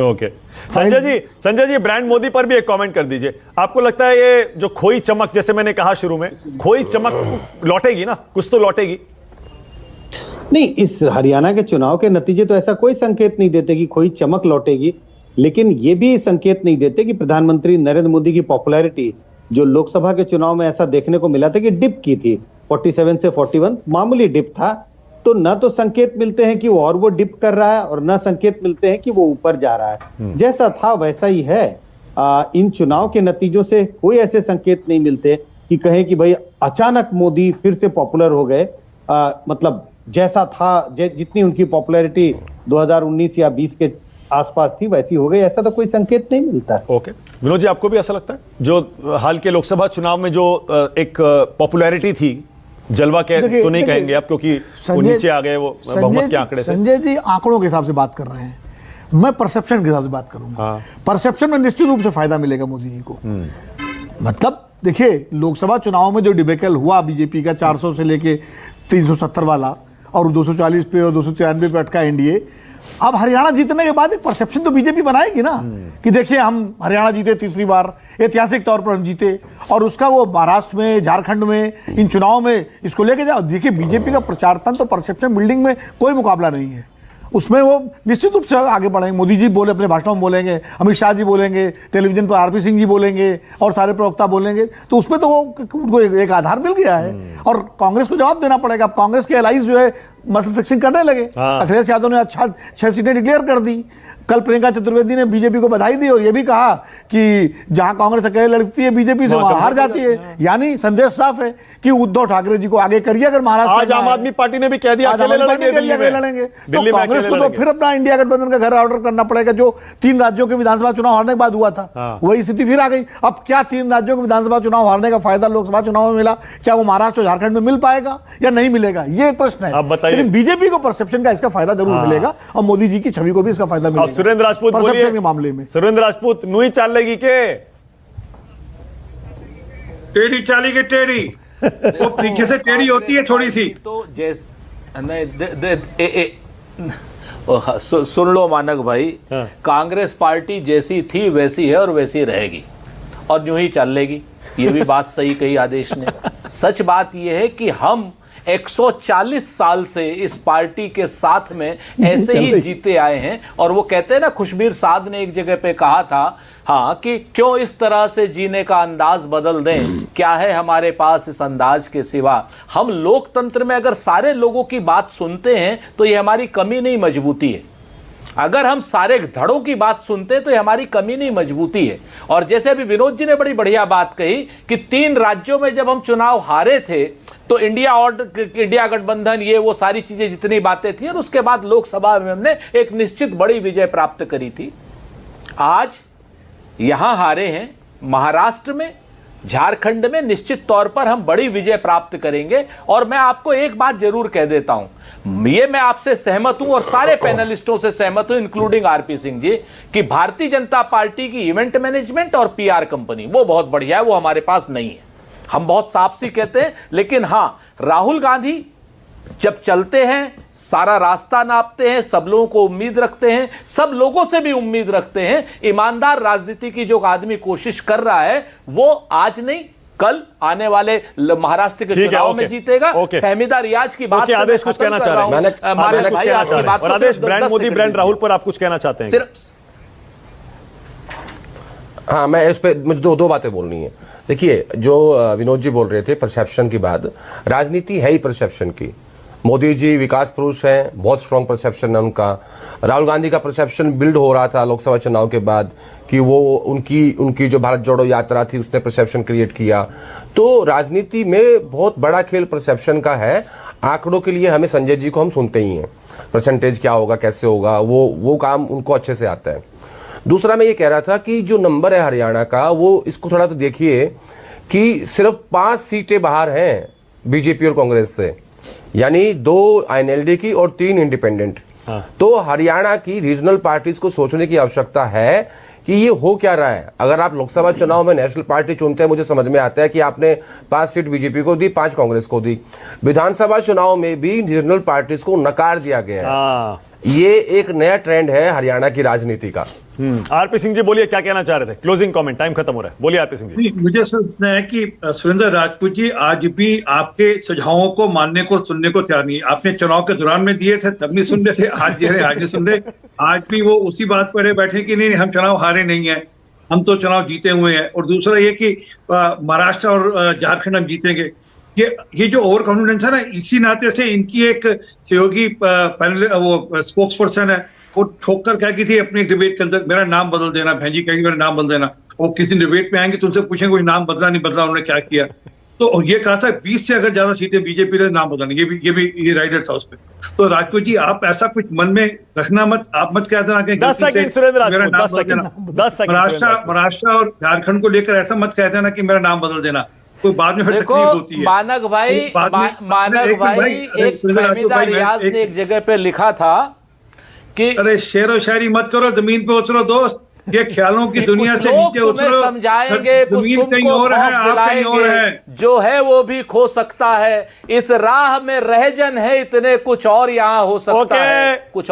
Okay Sanjay ji brand Modi पर भी एक कमेंट कर दीजिए। आपको लगता है ये जो खोई चमक, जैसे मैंने कहा शुरू में, खोई चमक लौटेगी ना, कुछ तो लौटेगी? नहीं, इस हरियाणा के चुनाव के नतीजे तो ऐसा कोई संकेत नहीं देते कि कोई चमक लौटेगी, लेकिन ये भी संकेत नहीं देते कि प्रधानमंत्री नरेंद्र मोदी की पॉपुलैरिटी जो लोकसभा के चुनाव में ऐसा देखने को मिला था कि डिप की थी, 47 से 41 मामूली डिप था, तो न तो संकेत मिलते हैं कि वो डिप कर रहा है और न संकेत मिलते हैं कि वो ऊपर जा रहा है। जैसा था वैसा ही है। इन चुनाव के नतीजों से कोई ऐसे संकेत नहीं मिलते कि कहें कि भाई अचानक मोदी फिर से पॉपुलर हो गए। मतलब जैसा था, जितनी उनकी पॉपुलैरिटी 2019 या 20 के आसपास थी वैसी हो गई, ऐसा तो कोई संकेत नहीं मिलता। ओके, विनोद जी आपको भी ऐसा लगता है? जो हाल के लोकसभा चुनाव में जो एक पॉपुलैरिटी थी, जलवा तो नहीं कहेंगे आप, क्योंकि वो नीचे आ गए, वो बहुमत के आंकड़े से। संजय जी आंकड़ों के हिसाब से बात कर रहे हैं, मैं परसेप्शन के हिसाब से बात करूंगा। हाँ। परसेप्शन में निश्चित रूप से फायदा मिलेगा मोदी जी को। मतलब देखिए, लोकसभा चुनाव में जो डिबेकल हुआ बीजेपी का 400 से लेके 370 वाला, और 240 पे और 293 पे अटका एनडीए, अब हरियाणा जीतने के बाद एक परसेप्शन तो बीजेपी बनाएगी ना कि देखिए हम हरियाणा जीते, तीसरी बार ऐतिहासिक तौर पर हम जीते, और उसका वो महाराष्ट्र में, झारखंड में, इन चुनाव में इसको लेके जाओ। देखिए बीजेपी का प्रचार तंत्र तो परसेप्शन बिल्डिंग में कोई मुकाबला नहीं है, उसमें वो निश्चित रूप से आगे बढ़ेंगे। मोदी जी बोले, अपने भाषणों में बोलेंगे, अमित शाह जी बोलेंगे, टेलीविजन पर आरपी सिंह जी बोलेंगे, और सारे प्रवक्ता बोलेंगे, तो उसमें तो वो उनको एक आधार मिल गया है। और कांग्रेस को जवाब देना पड़ेगा। अब कांग्रेस के एलाइज जो है मसल फिक्सिंग करने लगे। अखिलेश यादव ने अच्छा 6 सीटें डिक्लेयर कर दी। कल प्रियंका चतुर्वेदी ने बीजेपी को बधाई दी और ये भी कहा कि जहां कांग्रेस अकेले लड़ती है बीजेपी से, वहां हार जाती है। यानी संदेश साफ है कि उद्धव ठाकरे जी को आगे करिए। अगर महाराष्ट्र आज आम आदमी पार्टी ने भी कह दिया अकेले लड़ेंगे, तो कांग्रेस को तो फिर अपना इंडिया गठबंधन का घर ऑर्डर करना पड़ेगा, जो 3 राज्यों के विधानसभा चुनाव हारने के बाद हुआ था। वही स्थिति फिर आ गई। अब क्या 3 राज्यों के विधानसभा चुनाव हारने का फायदा लोकसभा चुनाव में मिला, क्या वो महाराष्ट्र और झारखंड में मिल पाएगा या नहीं मिलेगा, ये एक प्रश्न है। लेकिन बीजेपी को परसेप्शन का इसका फायदा जरूर मिलेगा, और मोदी जी की छवि को भी इसका फायदा मिलेगा। सुरेंद्र राजपूत परसेप्शन के मामले में, सुरेंद्र राजपूत नुई चाल लेगी के टेढ़ी चालेगी, टेढ़ी वो पीछे से टेढ़ी होती है थोड़ी सी। तो सुन लो मानक भाई, कांग्रेस पार्टी जैसी थी वैसी है और वैसी रहेगी, और यूं ही चल लेगी। ये भी बात सही कही आदेश ने। सच बात यह है कि हम 140 साल से इस पार्टी के साथ में ऐसे ही जीते आए हैं। और वो कहते हैं ना, खुशबीर साध ने एक जगह पे कहा था, हाँ, कि क्यों इस तरह से जीने का अंदाज बदल दें, क्या है हमारे पास इस अंदाज के सिवा। हम लोकतंत्र में अगर सारे लोगों की बात सुनते हैं तो ये हमारी कमी नहीं मजबूती है। अगर हम सारे धड़ों की बात सुनते हैं तो ये हमारी कमी नहीं मजबूती है। और जैसे अभी विनोद जी ने बड़ी बढ़िया बात कही कि 3 राज्यों में जब हम चुनाव हारे थे तो इंडिया गठबंधन, ये वो सारी चीजें जितनी बातें थी, और उसके बाद लोकसभा में हमने एक निश्चित बड़ी विजय प्राप्त करी थी। आज यहां हारे हैं, महाराष्ट्र में, झारखंड में निश्चित तौर पर हम बड़ी विजय प्राप्त करेंगे। और मैं आपको एक बात जरूर कह देता हूं, ये मैं आपसे सहमत हूं और सारे पैनलिस्टों से सहमत हूं, इंक्लूडिंग आरपी सिंह जी, कि भारतीय जनता पार्टी की इवेंट मैनेजमेंट और पीआर कंपनी वो बहुत बढ़िया है, वो हमारे पास नहीं है। हम बहुत साफ सी कहते हैं। लेकिन हां, राहुल गांधी जब चलते हैं, सारा रास्ता नापते हैं, सब लोगों को उम्मीद रखते हैं, सब लोगों से भी उम्मीद रखते हैं। ईमानदार राजनीति की जो आदमी कोशिश कर रहा है, वो आज नहीं कल आने वाले महाराष्ट्र के चुनाव में जीतेगा। फहमीदा रियाज की बात, आदेश कुछ कहना चाह रहे हैं, और आदेश ब्रांड मोदी, ब्रांड राहुल पर आप कुछ कहना चाहते हैं? हाँ, मैं इस पे मुझे दो बातें बोलनी है। देखिए, जो विनोद जी बोल रहे थे परसेप्शन की बात, राजनीति है ही परसेप्शन की। मोदी जी विकास पुरुष हैं, बहुत स्ट्रांग परसेप्शन है उनका। राहुल गांधी का परसेप्शन बिल्ड हो रहा था लोकसभा चुनाव के बाद कि वो उनकी जो भारत जोड़ो यात्रा थी उसने परसेप्शन क्रिएट किया। तो राजनीति में बहुत बड़ा खेल परसेप्शन का है। आंकड़ों के लिए हमें संजय जी को हम सुनते ही हैं, परसेंटेज क्या होगा, कैसे होगा, वो काम उनको अच्छे से आता है। दूसरा मैं ये कह रहा था कि जो नंबर है हरियाणा का, वो इसको थोड़ा तो देखिए कि सिर्फ 5 सीटें बाहर हैं बीजेपी और कांग्रेस से, यानी 2 आईएनएलडी की और 3 इंडिपेंडेंट। तो हरियाणा की रीजनल पार्टीज को सोचने की आवश्यकता है कि ये हो क्या रहा है। अगर आप लोकसभा चुनाव में नेशनल पार्टी चुनते हैं, मुझे समझ में आता है कि आपने 5 सीट बीजेपी को दी, 5 कांग्रेस को दी। विधानसभा चुनाव में भी रीजनल पार्टीज को नकार दिया गया है। ये एक नया ट्रेंड है हरियाणा की राजनीति का। आरपी सिंह जी बोलिए, क्या कहना चाह रहे थे? क्लोजिंग कमेंट, टाइम खत्म हो रहा है, बोलिए आरपी सिंह जी। नहीं, मुझे सोचना है कि सुरेंद्र राजपूत जी आज भी आपके सुझावों को मानने को सुनने को तैयार नहीं है। आपने चुनाव के दौरान में दिए थे तब नहीं सुन रहे थे, आज दे रहे आज नहीं सुन रहे। आज भी वो उसी बात पर बैठे कि नहीं हम चुनाव हारे नहीं है, हम तो चुनाव जीते हुए हैं। और दूसरा ये कि महाराष्ट्र और झारखंड हम जीतेंगे, ये जो ओवर कॉन्फिडेंस है ना, इसी नाते से इनकी एक सहयोगी पैनल वो स्पोक्स पर्सन है, वो ठोक कर क्या की थी अपनी डिबेट के अंदर, मेरा नाम बदल देना, बहन जी कहेगी मेरा नाम बदल देना। वो किसी डिबेट में आएंगे तो उनसे पूछेंगे कोई नाम बदला नहीं बदला, उन्होंने क्या किया। तो ये कहा था 20 से अगर ज्यादा सीटें बीजेपी ने नाम बदलने, ये राइडर था उस पर। तो राजपूत जी आप ऐसा कुछ मन में रखना मत, आप मत कह देना कि 10 सेकंड सुरेंद्र राजपूत, 10 सेकंड। महाराष्ट्र और झारखंड को लेकर ऐसा मत कह देना कि मेरा नाम बदल देना, तो बाद में फिर देखो तकलीफ होती है। मानक भाई एक फहमीदा रियाज ने एक जगह पे लिखा था कि अरे शेरो शायरी मत करो, जमीन पे उतरो दोस्त, ये ख्यालों की दुनिया से नीचे उतरो, समझाएंगे, जमीन कहीं और है, आप कहीं और है, जो है वो भी खो सकता है, इस राह में रहजन है इतने, कुछ और यहाँ हो सकता है, कुछ